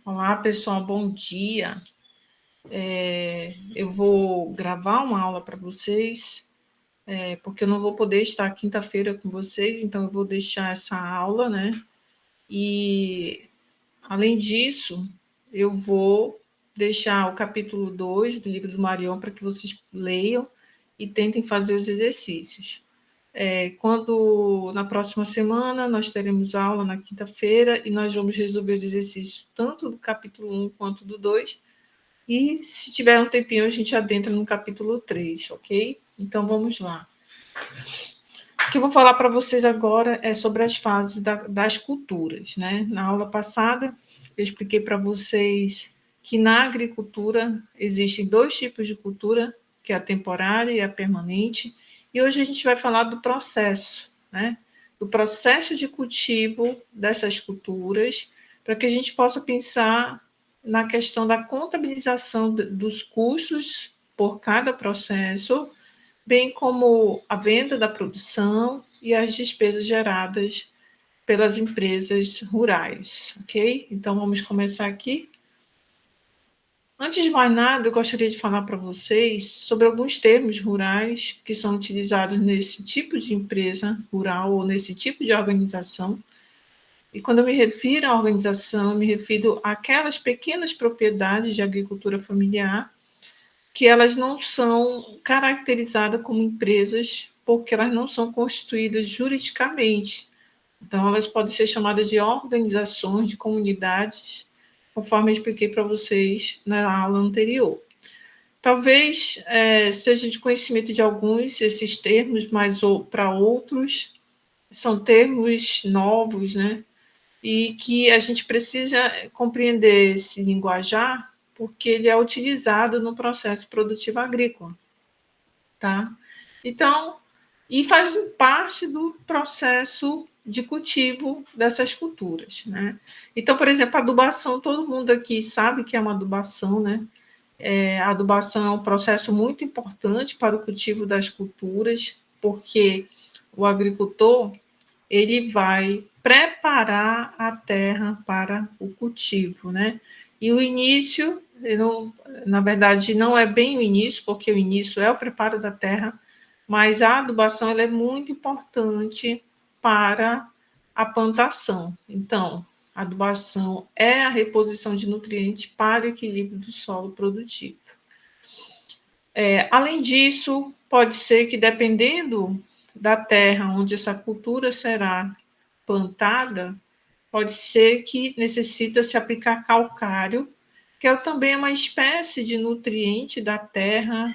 Olá, pessoal, bom dia. Eu vou gravar uma aula para vocês, porque eu não vou poder estar quinta-feira com vocês, então eu vou deixar essa aula, né? E, além disso, eu vou deixar o capítulo 2 do livro do Marion para que vocês leiam e tentem fazer os exercícios. Quando na próxima semana nós teremos aula na quinta-feira e nós vamos resolver os exercícios tanto do capítulo 1 quanto do 2. E se tiver um tempinho, a gente adentra no capítulo 3, ok? Então vamos lá. O que eu vou falar para vocês agora é sobre as fases das culturas, né? Na aula passada, eu expliquei para vocês que na agricultura existem dois tipos de cultura, que é a temporária e a permanente, e hoje a gente vai falar do processo, né? Do processo de cultivo dessas culturas, para que a gente possa pensar na questão da contabilização dos custos por cada processo, bem como a venda da produção e as despesas geradas pelas empresas rurais, ok? Então, vamos começar aqui. Antes de mais nada, eu gostaria de falar para vocês sobre alguns termos rurais que são utilizados nesse tipo de empresa rural ou nesse tipo de organização. E quando eu me refiro à organização, eu me refiro àquelas pequenas propriedades de agricultura familiar que elas não são caracterizadas como empresas porque elas não são constituídas juridicamente. Então, elas podem ser chamadas de organizações, de comunidades, conforme eu expliquei para vocês na aula anterior. Talvez seja de conhecimento de alguns esses termos, mas para outros são termos novos, né? E que a gente precisa compreender esse linguajar porque ele é utilizado no processo produtivo agrícola, tá? Então, e faz parte do processo de cultivo dessas culturas, né? Então, por exemplo, a adubação, todo mundo aqui sabe que é uma adubação, né? A adubação é um processo muito importante para o cultivo das culturas, porque o agricultor ele vai preparar a terra para o cultivo, né? E o início, não, na verdade, não é bem o início, porque o início é o preparo da terra, mas a adubação ela é muito importante para a plantação. Então, a adubação é a reposição de nutrientes para o equilíbrio do solo produtivo. Além disso, pode ser que, dependendo da terra onde essa cultura será plantada, pode ser que necessita se aplicar calcário, que também é uma espécie de nutriente da terra,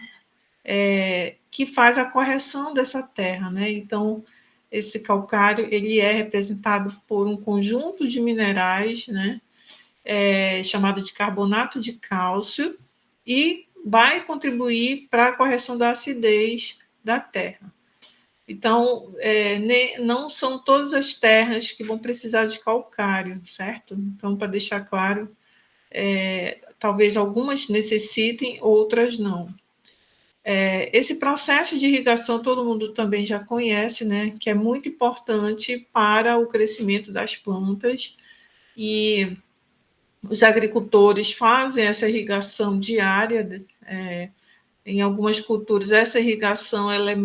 que faz a correção dessa terra, né? Então, esse calcário ele é representado por um conjunto de minerais, né? Chamado de carbonato de cálcio, e vai contribuir para a correção da acidez da terra. Então, não são todas as terras que vão precisar de calcário, certo? Então, para deixar claro, talvez algumas necessitem, outras não. Esse processo de irrigação todo mundo também já conhece, né? Que é muito importante para o crescimento das plantas, e os agricultores fazem essa irrigação diária. Em algumas culturas, essa irrigação ela é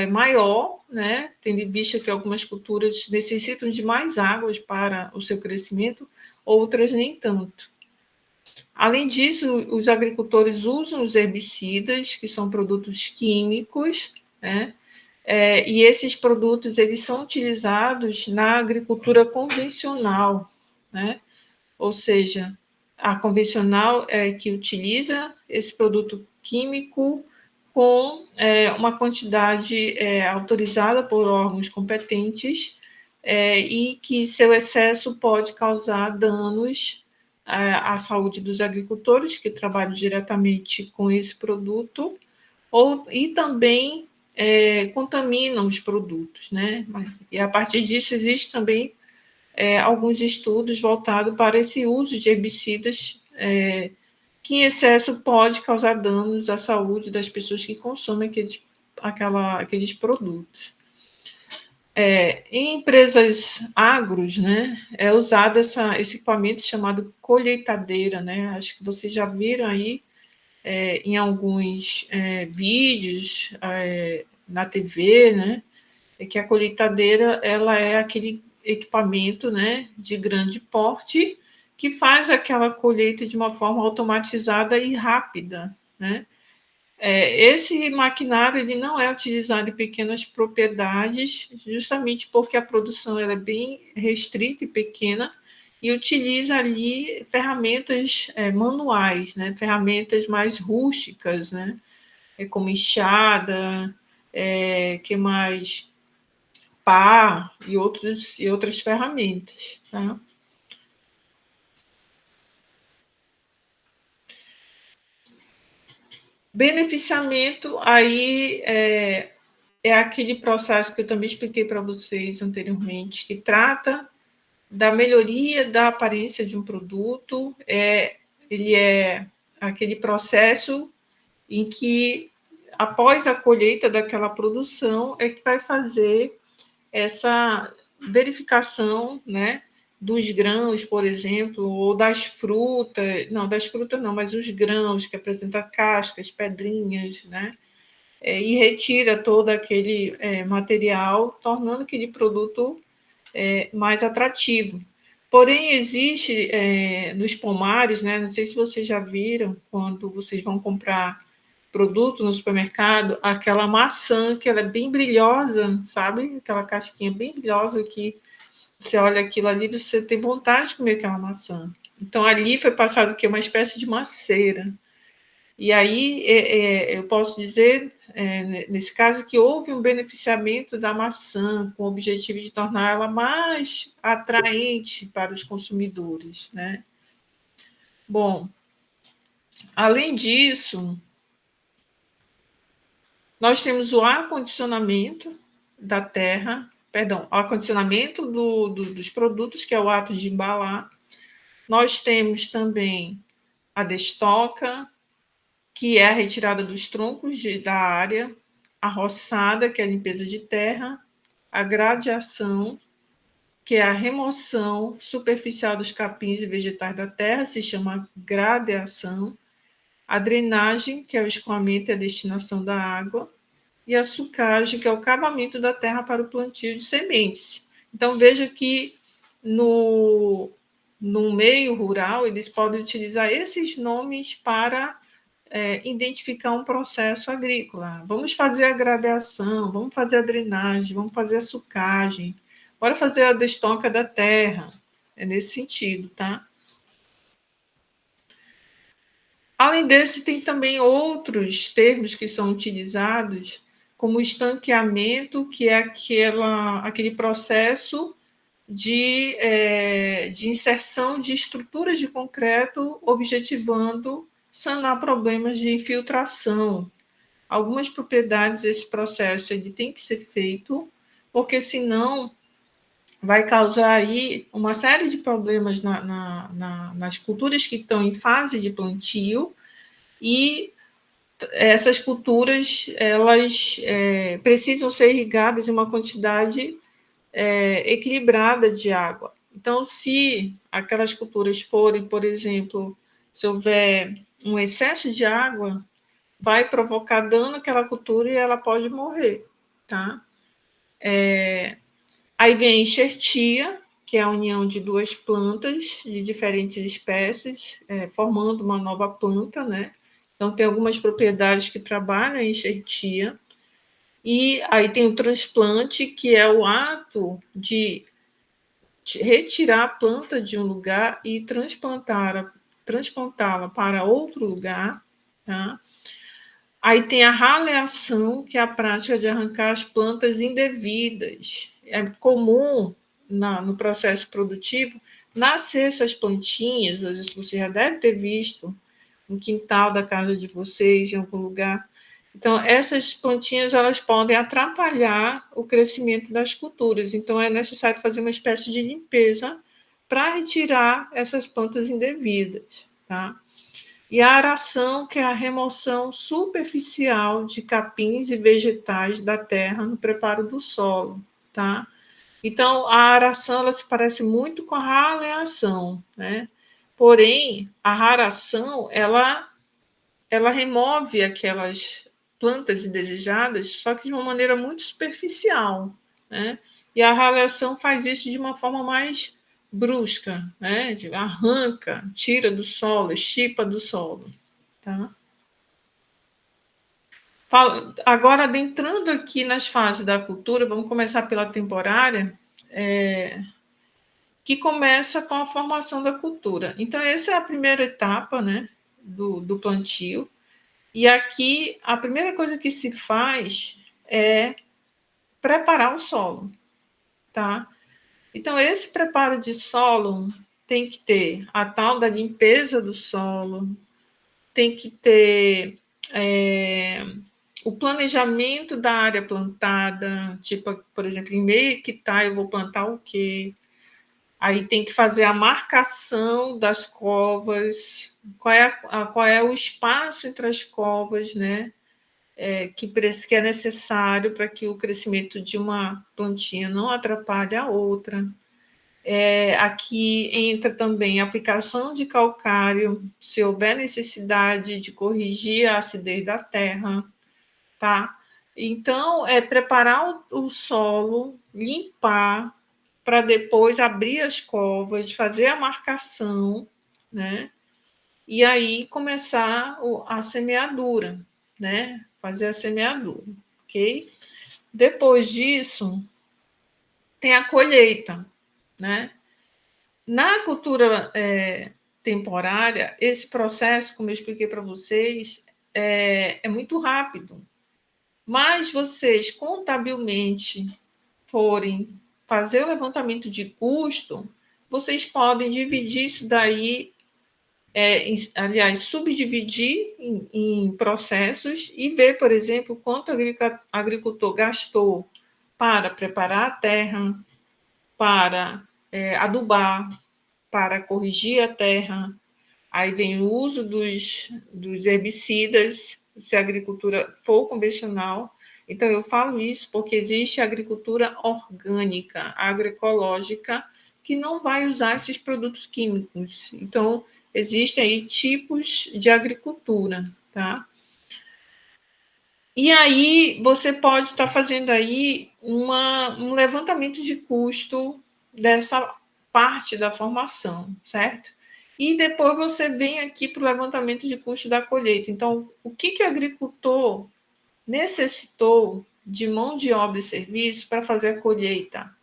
maior, né? Tendo em vista que algumas culturas necessitam de mais águas para o seu crescimento, outras nem tanto. Além disso, os agricultores usam os herbicidas, que são produtos químicos, né? E esses produtos eles são utilizados na agricultura convencional, né? Ou seja, a convencional é que utiliza esse produto químico com uma quantidade autorizada por órgãos competentes, e que seu excesso pode causar danos à saúde dos agricultores que trabalham diretamente com esse produto, e também contaminam os produtos, né? E a partir disso existe também alguns estudos voltados para esse uso de herbicidas, que em excesso pode causar danos à saúde das pessoas que consomem aqueles produtos. Em empresas agros, né, é usado esse equipamento chamado colheitadeira, né? Acho que vocês já viram aí em alguns vídeos na TV, né? É que a colheitadeira ela é aquele equipamento, né, de grande porte que faz aquela colheita de uma forma automatizada e rápida, né? Esse maquinário ele não é utilizado em pequenas propriedades, justamente porque a produção ela é bem restrita e pequena, e utiliza ali ferramentas manuais, né? Ferramentas mais rústicas, né? Como enxada, que mais? Pá e outras ferramentas. Tá? Beneficiamento aí é aquele processo que eu também expliquei para vocês anteriormente, que trata da melhoria da aparência de um produto. Ele é aquele processo em que, após a colheita daquela produção, é que vai fazer essa verificação, né, dos grãos, por exemplo, ou das frutas não, mas os grãos que apresentam cascas, pedrinhas, né, e retira todo aquele material, tornando aquele produto mais atrativo. Porém, existe nos pomares, né, não sei se vocês já viram, quando vocês vão comprar produto no supermercado, aquela maçã que ela é bem brilhosa, sabe? Aquela casquinha bem brilhosa que você olha aquilo ali, você tem vontade de comer aquela maçã. Então, ali foi passado o quê? Uma espécie de uma cera. E aí eu posso dizer, nesse caso, que houve um beneficiamento da maçã com o objetivo de torná-la mais atraente para os consumidores, né? Bom, além disso, nós temos o ar-condicionamento da terra, perdão, o ar-condicionamento dos produtos, que é o ato de embalar. Nós temos também a destoca, que é a retirada dos troncos da área, a roçada, que é a limpeza de terra, a gradiação, que é a remoção superficial dos capins e vegetais da terra, se chama gradeação, a drenagem, que é o escoamento e a destinação da água, e a sucagem, que é o cavamento da terra para o plantio de sementes. Então, veja que no, no meio rural, eles podem utilizar esses nomes para identificar um processo agrícola. Vamos fazer a gradeação, vamos fazer a drenagem, vamos fazer a sucagem, bora fazer a destoca da terra. É nesse sentido, tá? Além desse, tem também outros termos que são utilizados, como estanqueamento, que é aquele processo de inserção de estruturas de concreto, objetivando sanar problemas de infiltração. Algumas propriedades, esse processo ele tem que ser feito, porque senão vai causar aí uma série de problemas nas culturas que estão em fase de plantio, e essas culturas elas precisam ser irrigadas em uma quantidade equilibrada de água. Então, se aquelas culturas forem, por exemplo, se houver um excesso de água, vai provocar dano àquela cultura e ela pode morrer, tá? Aí vem a enxertia, que é a união de duas plantas de diferentes espécies, formando uma nova planta, né? Então, tem algumas propriedades que trabalham em enxertia. E aí tem o transplante, que é o ato de retirar a planta de um lugar e transplantá-la para outro lugar, tá? Aí tem a raleação, que é a prática de arrancar as plantas indevidas. É comum no processo produtivo nascer essas plantinhas, às vezes você já deve ter visto no quintal da casa de vocês, em algum lugar. Então, essas plantinhas elas podem atrapalhar o crescimento das culturas. Então, é necessário fazer uma espécie de limpeza para retirar essas plantas indevidas, tá? E a aração, que é a remoção superficial de capins e vegetais da terra no preparo do solo, tá? Então, a aração ela se parece muito com a raleação, né? Porém, a raração ela remove aquelas plantas indesejadas, só que de uma maneira muito superficial, né? E a raleação faz isso de uma forma mais brusca, né? Arranca, tira do solo, estipa do solo, tá? Agora, adentrando aqui nas fases da cultura, vamos começar pela temporária, que começa com a formação da cultura. Então, essa é a primeira etapa, né, do plantio. E aqui, a primeira coisa que se faz é preparar o solo, tá? Então, esse preparo de solo tem que ter a tal da limpeza do solo, tem que ter o planejamento da área plantada, tipo, por exemplo, em meio hectare eu vou plantar o quê? Aí tem que fazer a marcação das covas, qual é o espaço entre as covas, né? Que é necessário para que o crescimento de uma plantinha não atrapalhe a outra. Aqui entra também a aplicação de calcário, se houver necessidade de corrigir a acidez da terra, tá? Então, é preparar o solo, limpar, para depois abrir as covas, fazer a marcação, né? E aí começar a semeadura, né? Fazer a semeadura, ok? Depois disso, tem a colheita, né? Na cultura temporária, esse processo, como eu expliquei para vocês, é muito rápido. Mas vocês, contabilmente, forem fazer o levantamento de custo, vocês podem dividir isso daí, aliás, subdividir em processos e ver, por exemplo, quanto o agricultor gastou para preparar a terra, para adubar, para corrigir a terra. Aí vem o uso dos herbicidas, se a agricultura for convencional. Então, eu falo isso porque existe a agricultura orgânica, agroecológica, que não vai usar esses produtos químicos. Então, existem aí tipos de agricultura, tá? E aí, você pode estar fazendo aí um levantamento de custo dessa parte da formação, certo? E depois você vem aqui para o levantamento de custo da colheita. Então, o que o agricultor necessitou de mão de obra e serviço para fazer a colheita?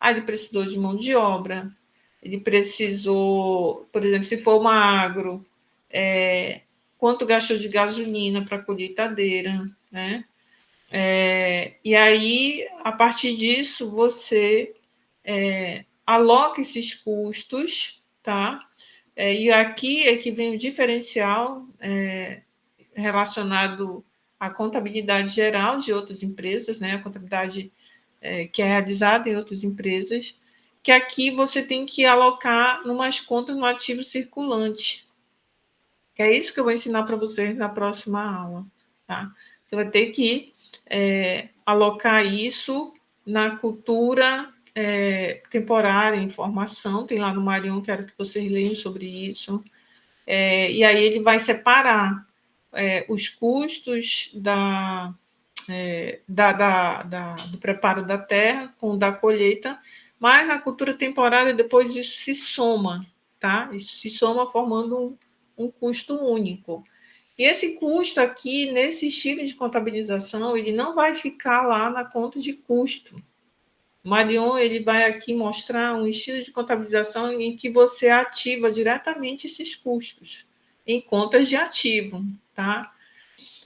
Ele precisou de mão de obra, ele precisou, por exemplo, se for uma agro, quanto gastou de gasolina para a colheitadeira, né? E aí, a partir disso, você aloca esses custos, tá? E aqui é que vem o diferencial relacionado à contabilidade geral de outras empresas, né? A contabilidade que é realizada em outras empresas, que aqui você tem que alocar umas contas no ativo circulante, que é isso que eu vou ensinar para vocês na próxima aula, tá? Você vai ter que alocar isso na cultura temporária, em formação, tem lá no Marion, quero que vocês leiam sobre isso, e aí ele vai separar os custos do preparo da terra com o da colheita, mas na cultura temporária depois isso se soma, tá? Isso se soma formando um custo único. E esse custo aqui, nesse estilo de contabilização, ele não vai ficar lá na conta de custo. O Marion, ele vai aqui mostrar um estilo de contabilização em que você ativa diretamente esses custos em contas de ativo, tá?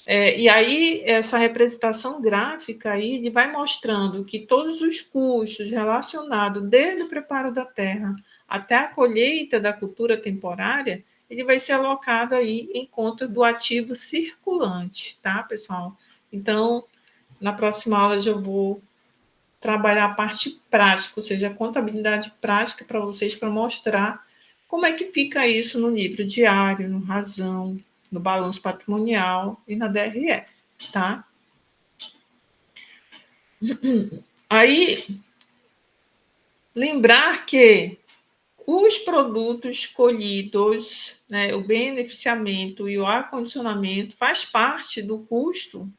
E aí, essa representação gráfica aí, ele vai mostrando que todos os custos relacionados desde o preparo da terra até a colheita da cultura temporária, ele vai ser alocado aí em conta do ativo circulante, tá, pessoal? Então, na próxima aula eu já vou trabalhar a parte prática, ou seja, a contabilidade prática para vocês, para mostrar como é que fica isso no livro diário, no razão, no balanço patrimonial e na DRE, tá? Aí, Lembrar que os produtos colhidos, né, o beneficiamento e o acondicionamento faz parte do custo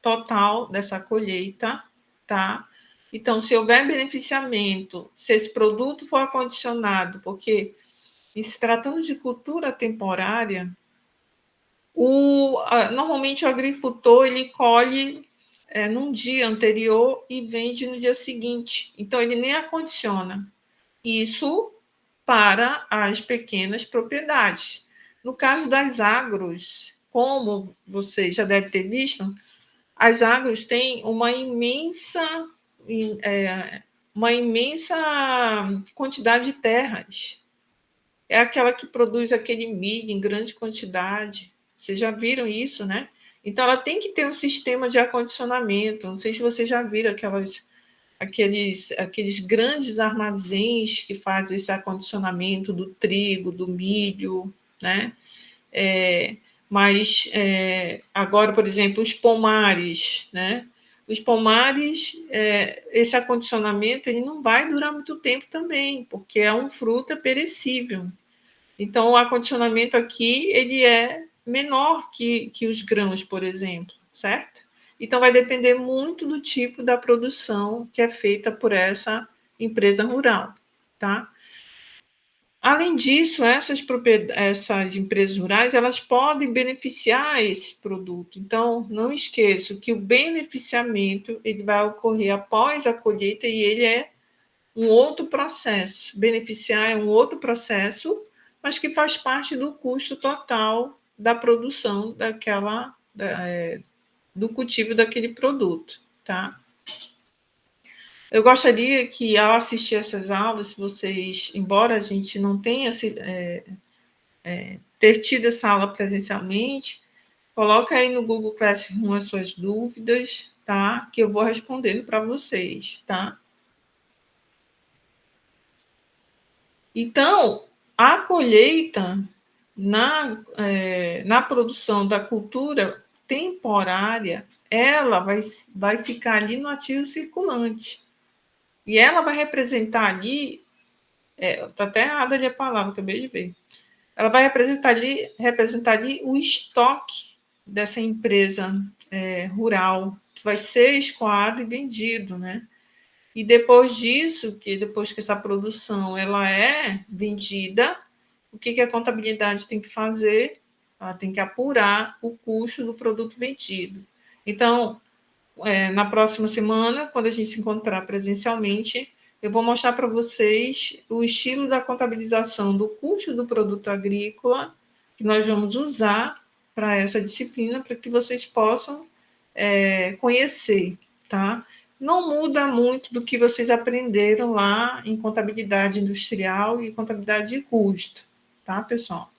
total dessa colheita, tá? Então, se houver beneficiamento, se esse produto for acondicionado, porque em se tratando de cultura temporária, normalmente o agricultor ele colhe num dia anterior e vende no dia seguinte. Então, ele nem acondiciona. Isso para as pequenas propriedades. No caso das agros, como você já deve ter visto, as agros têm uma imensa quantidade de terras. É aquela que produz aquele milho em grande quantidade. Vocês já viram isso, né? Então, ela tem que ter um sistema de acondicionamento. Não sei se vocês já viram aqueles grandes armazéns que fazem esse acondicionamento do trigo, do milho, né? Mas agora, por exemplo, os pomares, né? Os pomares, esse acondicionamento ele não vai durar muito tempo também, porque é um fruta perecível. Então, o acondicionamento aqui ele é menor que os grãos, por exemplo, certo? Então, vai depender muito do tipo da produção que é feita por essa empresa rural, tá? Além disso, essas empresas rurais elas podem beneficiar esse produto. Então, não esqueça que o beneficiamento ele vai ocorrer após a colheita e ele é um outro processo. Beneficiar é um outro processo, mas que faz parte do custo total da produção do cultivo daquele produto, tá? Eu gostaria que, ao assistir essas aulas, vocês, embora a gente não tenha ter tido essa aula presencialmente, coloca aí no Google Classroom as suas dúvidas, tá? Que eu vou respondendo para vocês, tá? Então, a colheita na produção da cultura temporária, ela vai ficar ali no ativo circulante. E ela vai representar ali, está até errada ali a palavra, acabei de ver. Ela vai representar ali o estoque dessa empresa rural, que vai ser escoado e vendido, né? E depois disso, depois que essa produção ela é vendida, o que a contabilidade tem que fazer? Ela tem que apurar o custo do produto vendido. Então, na próxima semana, quando a gente se encontrar presencialmente, eu vou mostrar para vocês o estilo da contabilização do custo do produto agrícola que nós vamos usar para essa disciplina, para que vocês possam conhecer, tá? Não muda muito do que vocês aprenderam lá em contabilidade industrial e contabilidade de custo, tá, pessoal?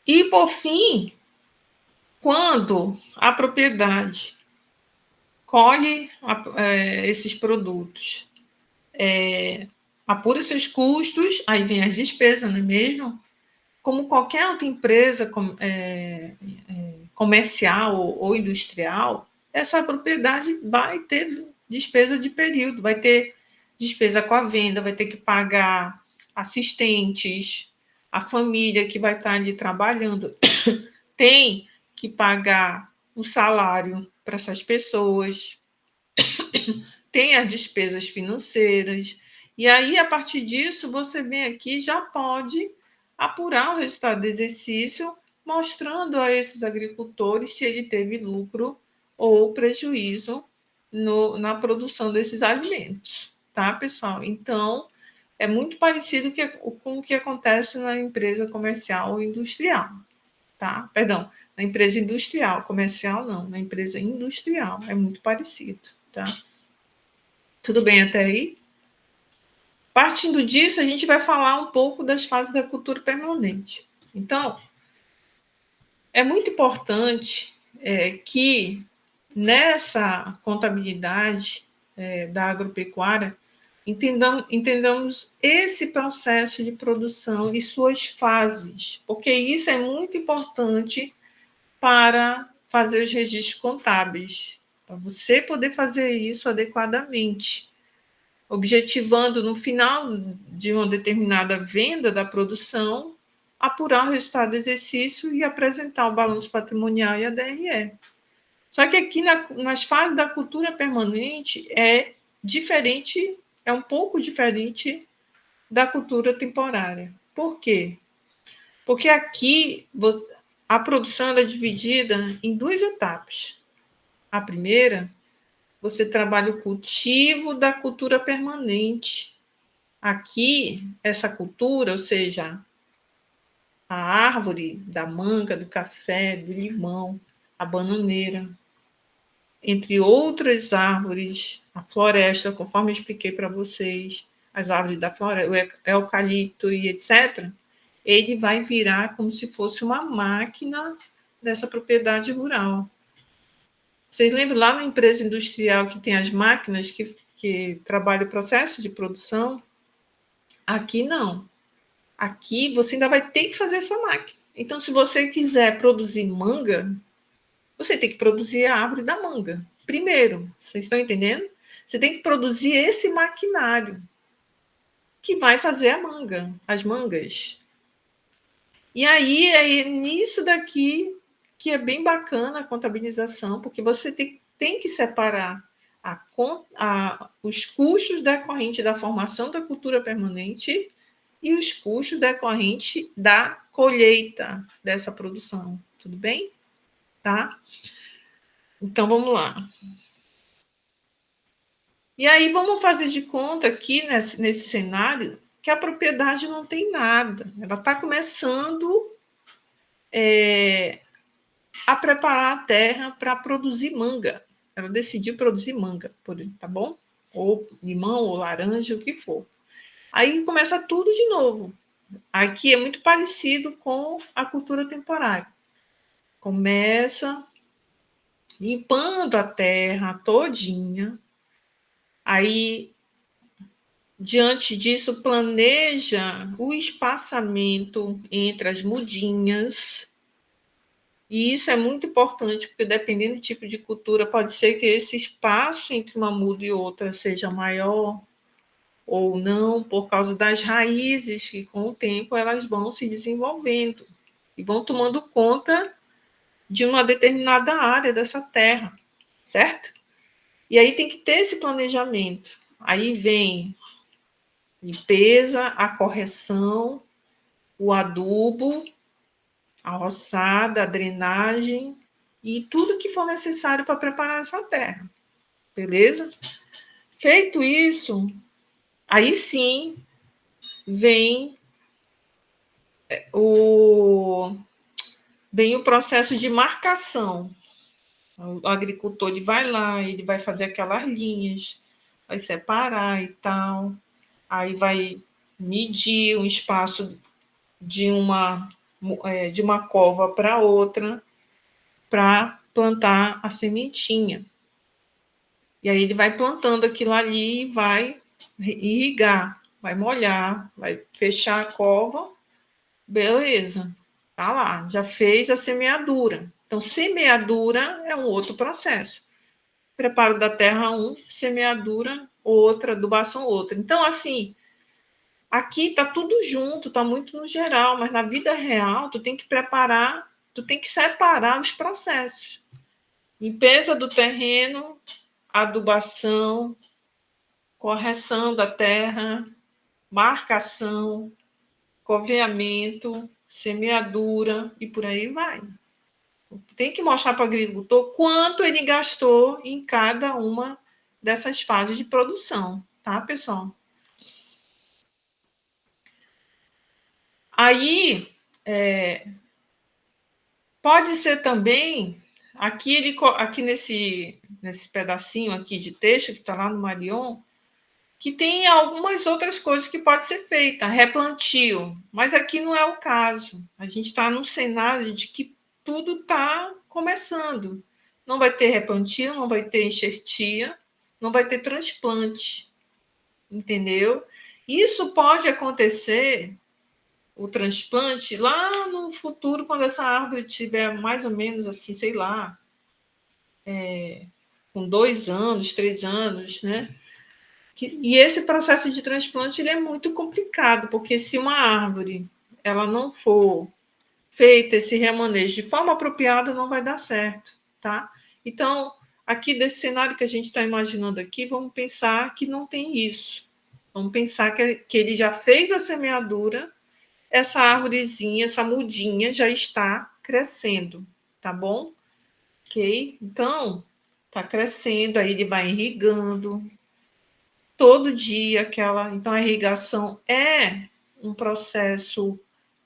E, por fim, quando a propriedade colhe esses produtos, apura seus custos, aí vem as despesas, não é mesmo? Como qualquer outra empresa comercial ou industrial, essa propriedade vai ter despesa de período, vai ter despesa com a venda, vai ter que pagar assistentes, a família que vai estar ali trabalhando, tem que pagar o salário para essas pessoas, tem as despesas financeiras, e aí, a partir disso, você vem aqui e já pode apurar o resultado do exercício, mostrando a esses agricultores se ele teve lucro ou prejuízo na produção desses alimentos, tá, pessoal? Então, é muito parecido com o que acontece na empresa comercial ou industrial, tá? Perdão, na empresa industrial, comercial não, na empresa industrial, é muito parecido, tá? Tudo bem até aí? Partindo disso, a gente vai falar um pouco das fases da cultura permanente. Então, é muito importante que nessa contabilidade da agropecuária entendamos esse processo de produção e suas fases, porque isso é muito importante para fazer os registros contábeis. para você poder fazer isso adequadamente, objetivando no final de uma determinada venda da produção, apurar o resultado do exercício e apresentar o balanço patrimonial e a DRE. Só que aqui nas fases da cultura permanente é diferente, é um pouco diferente da cultura temporária. Por quê? Porque aqui a produção é dividida em duas etapas. A primeira, você trabalha o cultivo da cultura permanente. Aqui, essa cultura, ou seja, a árvore da manga, do café, do limão, a bananeira, entre outras árvores, a floresta, conforme eu expliquei para vocês, as árvores da floresta, o eucalipto e etc., ele vai virar como se fosse uma máquina dessa propriedade rural. Vocês lembram lá na empresa industrial que tem as máquinas que trabalham o processo de produção? Aqui não. Aqui você ainda vai ter que fazer essa máquina. Então, se você quiser produzir manga, você tem que produzir a árvore da manga. Primeiro, vocês estão entendendo? Você tem que produzir esse maquinário que vai fazer a manga, as mangas. E aí é nisso daqui que é bem bacana a contabilização, porque você tem que separar os custos decorrentes da formação da cultura permanente e os custos decorrentes da colheita dessa produção. Tudo bem? Tá? Então, vamos lá. E aí, vamos fazer de conta aqui, nesse cenário, que a propriedade não tem nada. Ela está começando a preparar a terra para produzir manga. Ela decidiu produzir manga, tá bom? Ou limão, ou laranja, o que for. Aí começa tudo de novo. Aqui é muito parecido com a cultura temporária. Começa limpando a terra todinha. Aí, diante disso, planeja o espaçamento entre as mudinhas. E isso é muito importante, porque dependendo do tipo de cultura, pode ser que esse espaço entre uma muda e outra seja maior ou não, por causa das raízes que, com o tempo, elas vão se desenvolvendo e vão tomando conta de uma determinada área dessa terra, certo? E aí tem que ter esse planejamento. Aí vem limpeza, a correção, o adubo, a roçada, a drenagem e tudo que for necessário para preparar essa terra. Beleza? Feito isso, aí sim vem o, vem o processo de marcação. O agricultor ele vai lá, ele vai fazer aquelas linhas, vai separar e tal, aí vai medir o espaço de uma cova para outra, para plantar a sementinha. E aí ele vai plantando aquilo ali e vai irrigar, vai molhar, vai fechar a cova, beleza, tá lá, já fez a semeadura. Então, semeadura é um outro processo. Preparo da terra semeadura outra, adubação outra. Então, assim, aqui tá tudo junto, tá muito no geral, mas na vida real tu tem que preparar, tu tem que separar os processos. Limpeza do terreno, adubação, correção da terra, marcação, coveamento, semeadura e por aí vai. Tem que mostrar para o agricultor quanto ele gastou em cada uma dessas fases de produção, tá, pessoal? Aí, pode ser também, aqui nesse pedacinho aqui de texto que está lá no Marion, que tem algumas outras coisas que pode ser feita, replantio, mas aqui não é o caso. A gente está num cenário de que tudo está começando. Não vai ter replantio, não vai ter enxertia, não vai ter transplante, entendeu? Isso pode acontecer, o transplante, lá no futuro, quando essa árvore tiver mais ou menos assim, sei lá, com 2 anos, 3 anos, né? E esse processo de transplante ele é muito complicado, porque se uma árvore ela não for feita esse remanejo de forma apropriada, não vai dar certo, tá? Então, aqui desse cenário que a gente está imaginando aqui, vamos pensar que não tem isso. Vamos pensar que ele já fez a semeadura, essa árvorezinha, essa mudinha já está crescendo, tá bom? Ok? Então, tá crescendo, aí ele vai irrigando todo dia aquela. Então, a irrigação é um processo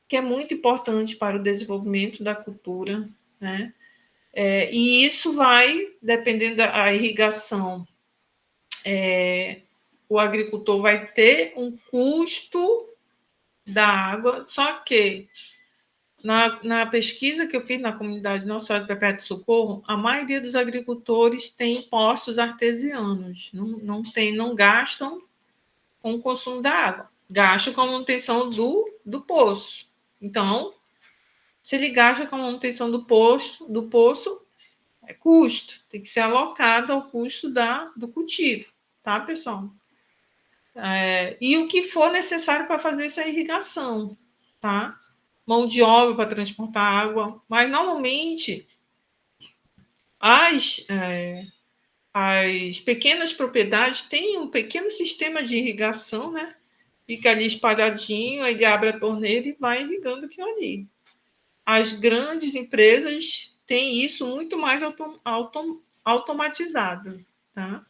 que é muito importante para o desenvolvimento da cultura, né? E isso vai, dependendo da irrigação, o agricultor vai ter um custo da água, só que na pesquisa que eu fiz na comunidade Nossa Senhora do Perpétuo Socorro, a maioria dos agricultores tem poços artesianos, não gastam com o consumo da água, gastam com a manutenção do poço. Então, se ele gasta com a manutenção do poço, é custo, tem que ser alocado ao custo do cultivo, tá, pessoal? E o que for necessário para fazer essa irrigação, tá? Mão de obra para transportar água, mas normalmente as, as pequenas propriedades têm um pequeno sistema de irrigação, né? Fica ali espalhadinho, aí ele abre a torneira e vai irrigando aquilo ali. As grandes empresas têm isso muito mais automatizado, tá?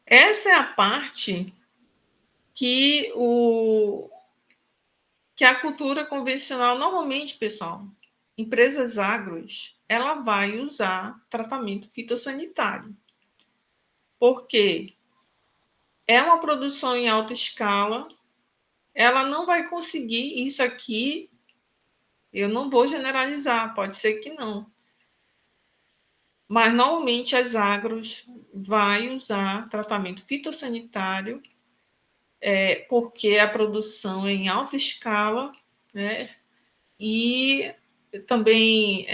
Essa é a parte que que a cultura convencional normalmente, pessoal, empresas agros, ela vai usar tratamento fitossanitário. Porque é uma produção em alta escala, ela não vai conseguir isso aqui, eu não vou generalizar, pode ser que não. Mas normalmente as agros vai usar tratamento fitossanitário, porque a produção é em alta escala, né? E também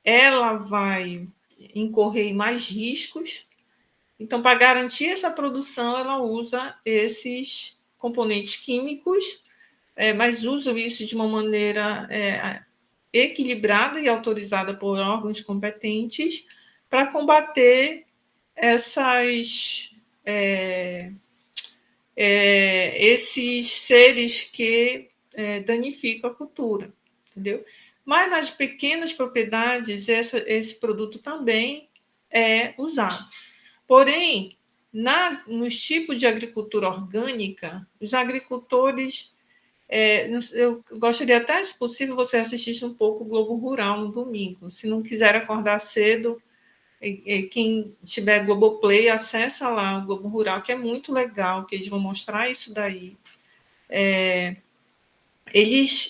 ela vai incorrer em mais riscos. Então, para garantir essa produção, ela usa esses componentes químicos, mas usa isso de uma maneira equilibrada e autorizada por órgãos competentes para combater esses seres que danificam a cultura, entendeu? Mas nas pequenas propriedades, esse produto também é usado. Porém, nos tipos de agricultura orgânica, os agricultores. Eu gostaria até, se possível, você assistisse um pouco o Globo Rural no domingo. Se não quiser acordar cedo, quem tiver Globoplay, acessa lá o Globo Rural, que é muito legal, que eles vão mostrar isso daí.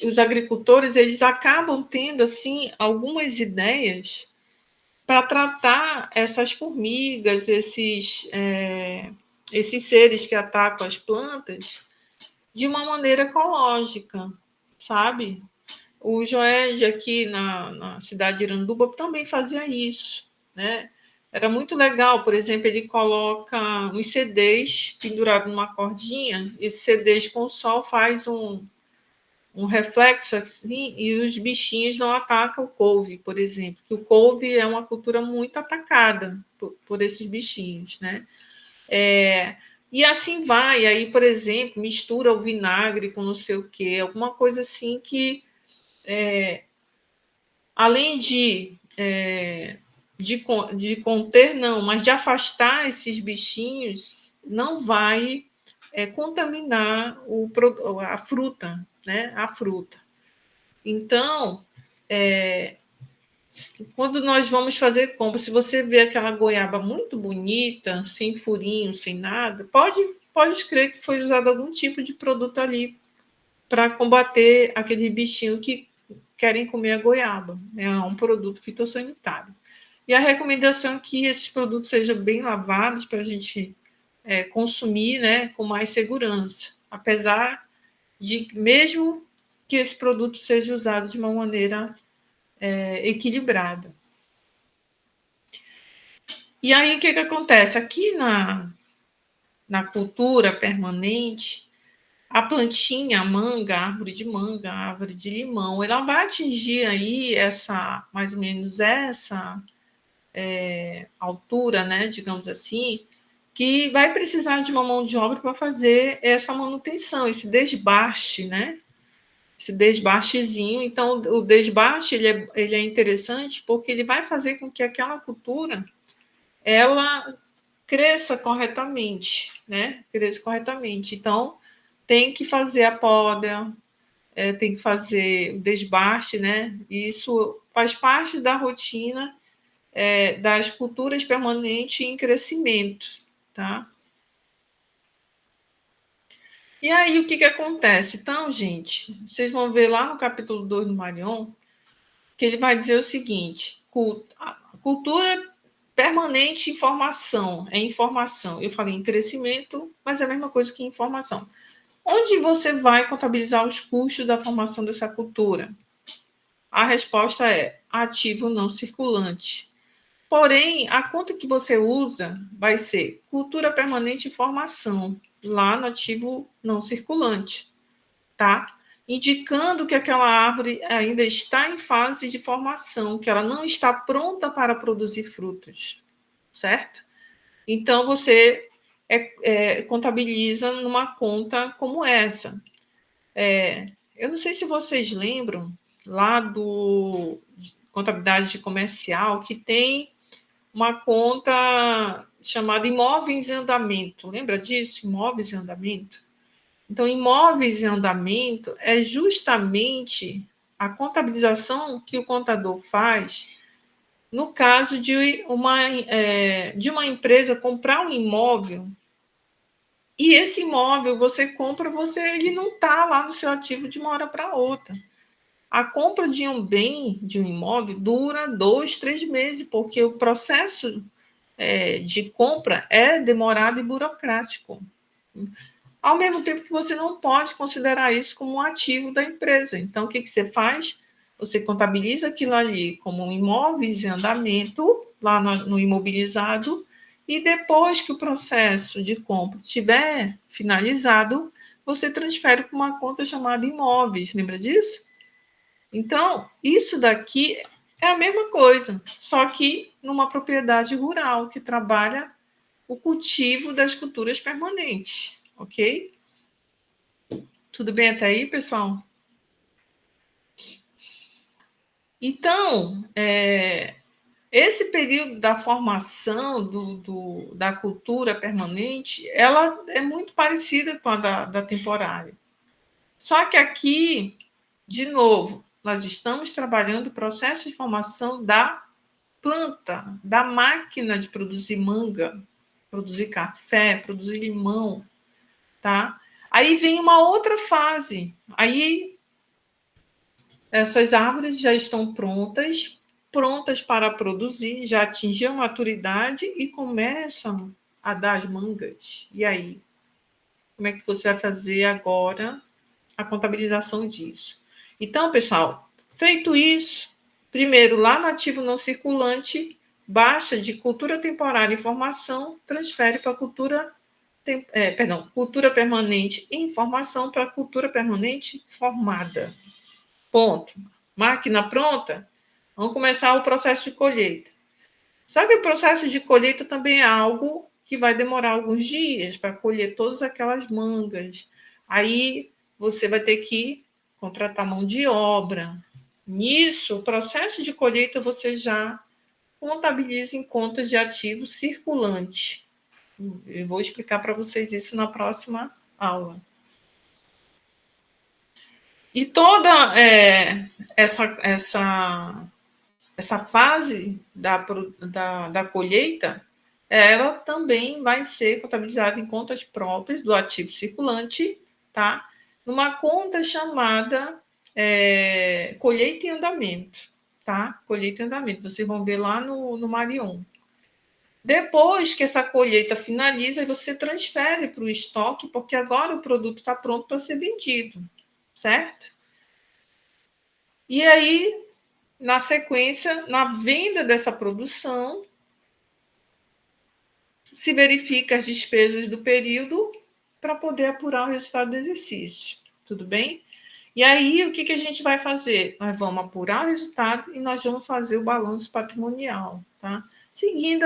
Os agricultores, eles acabam tendo assim algumas ideias para tratar essas formigas, esses seres que atacam as plantas de uma maneira ecológica, sabe? O Joed aqui na cidade de Iranduba também fazia isso, né? Era muito legal, por exemplo, ele coloca uns CDs pendurados numa cordinha, esses CDs com o sol faz um reflexo assim, e os bichinhos não atacam o couve, por exemplo, que o couve é uma cultura muito atacada por esses bichinhos, né? E assim vai, aí, por exemplo, mistura o vinagre com não sei o quê, alguma coisa assim que, além de conter, não, mas de afastar esses bichinhos, não vai contaminar a fruta, né? A fruta. Então, quando nós vamos fazer compra, se você vê aquela goiaba muito bonita, sem furinho, sem nada, pode crer que foi usado algum tipo de produto ali para combater aquele bichinho que querem comer a goiaba. É um produto fitossanitário. E a recomendação é que esses produtos sejam bem lavados para a gente consumir, né, com mais segurança. Apesar de, mesmo que esse produto seja usado de uma maneira equilibrada. E aí, o que acontece? Aqui na cultura permanente, a plantinha, a manga, a árvore de manga, a árvore de limão, ela vai atingir aí mais ou menos essa altura, né, digamos assim, que vai precisar de uma mão de obra para fazer essa manutenção, esse desbaste, né? Esse desbastezinho. Então, o desbaste ele é interessante porque ele vai fazer com que aquela cultura ela cresça corretamente, né? Cresça corretamente. Então, tem que fazer a poda, tem que fazer o desbaste, né? Isso faz parte da rotina das culturas permanentes em crescimento, tá? E aí, o que acontece? Então, gente, vocês vão ver lá no capítulo 2 do Marion, que ele vai dizer o seguinte: cultura permanente informação, é informação. Eu falei em crescimento, mas é a mesma coisa que informação. Onde você vai contabilizar os custos da formação dessa cultura? A resposta é ativo não circulante. Porém, a conta que você usa vai ser cultura permanente e formação, lá no ativo não circulante, tá? Indicando que aquela árvore ainda está em fase de formação, que ela não está pronta para produzir frutos, certo? Então, você contabiliza numa conta como essa. Eu não sei se vocês lembram lá do contabilidade de comercial, que tem uma conta chamada imóveis em andamento. Lembra disso? Imóveis em andamento? Então, imóveis em andamento é justamente a contabilização que o contador faz no caso de uma empresa comprar um imóvel e esse imóvel você compra, ele não está lá no seu ativo de uma hora para outra. A compra de um bem, de um imóvel, dura 2, 3 meses, porque o processo de compra é demorado e burocrático. Ao mesmo tempo que você não pode considerar isso como um ativo da empresa. Então, o que você faz? Você contabiliza aquilo ali como imóveis em andamento, lá no imobilizado, e depois que o processo de compra estiver finalizado, você transfere para uma conta chamada imóveis. Lembra disso? Então, isso daqui é a mesma coisa, só que numa propriedade rural que trabalha o cultivo das culturas permanentes, ok? Tudo bem até aí, pessoal? Então, esse período da formação da cultura permanente, ela é muito parecida com a da temporária. Só que aqui, de novo, nós estamos trabalhando o processo de formação da planta, da máquina de produzir manga, produzir café, produzir limão, tá? Aí vem uma outra fase. Aí essas árvores já estão prontas para produzir, já atingiram maturidade e começam a dar as mangas. E aí, como é que você vai fazer agora a contabilização disso? Então, pessoal, feito isso, primeiro, lá no ativo não circulante, baixa de cultura temporária em formação, transfere para cultura permanente em formação para cultura permanente formada. Ponto. Máquina pronta? Vamos começar o processo de colheita. Só que o processo de colheita também é algo que vai demorar alguns dias para colher todas aquelas mangas. Aí você vai ter que contratar mão de obra. Nisso, o processo de colheita você já contabiliza em contas de ativo circulante. Eu vou explicar para vocês isso na próxima aula. E toda essa fase da colheita, ela também vai ser contabilizada em contas próprias do ativo circulante, tá? Numa conta chamada colheita em andamento, tá? Colheita em andamento. Vocês vão ver lá no Marion. Depois que essa colheita finaliza, você transfere para o estoque, porque agora o produto está pronto para ser vendido, certo? E aí, Na sequência, na venda dessa produção, se verifica as despesas do período para poder apurar o resultado do exercício. Tudo bem? E aí, o que a gente vai fazer? Nós vamos apurar o resultado e nós vamos fazer o balanço patrimonial, tá? Seguindo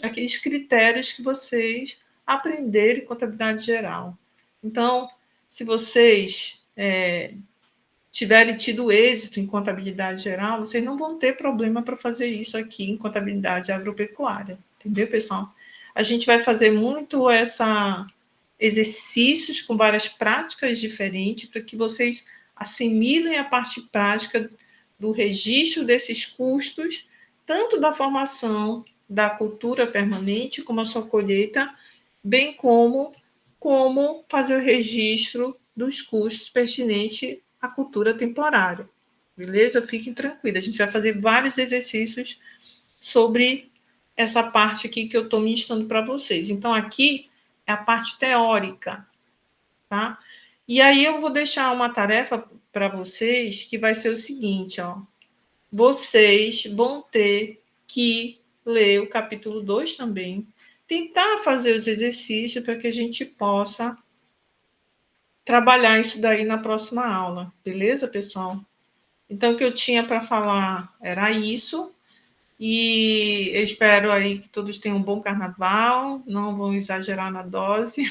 aqueles critérios que vocês aprenderam em contabilidade geral. Então, se vocês tiverem tido êxito em contabilidade geral, vocês não vão ter problema para fazer isso aqui em contabilidade agropecuária, entendeu, pessoal? A gente vai fazer muito exercícios com várias práticas diferentes para que vocês assimilem a parte prática do registro desses custos, tanto da formação da cultura permanente como a sua colheita, bem como fazer o registro dos custos pertinentes à cultura temporária. Beleza? Fiquem tranquilos. A gente vai fazer vários exercícios sobre essa parte aqui que eu estou ministrando para vocês. Então, aqui é a parte teórica, tá? E aí eu vou deixar uma tarefa para vocês que vai ser o seguinte, ó. Vocês vão ter que ler o capítulo 2 também, tentar fazer os exercícios para que a gente possa trabalhar isso daí na próxima aula, beleza, pessoal? Então, o que eu tinha para falar era isso. E eu espero aí que todos tenham um bom carnaval, não vão exagerar na dose,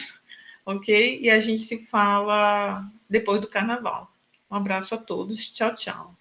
ok? E a gente se fala depois do carnaval. Um abraço a todos. Tchau, tchau.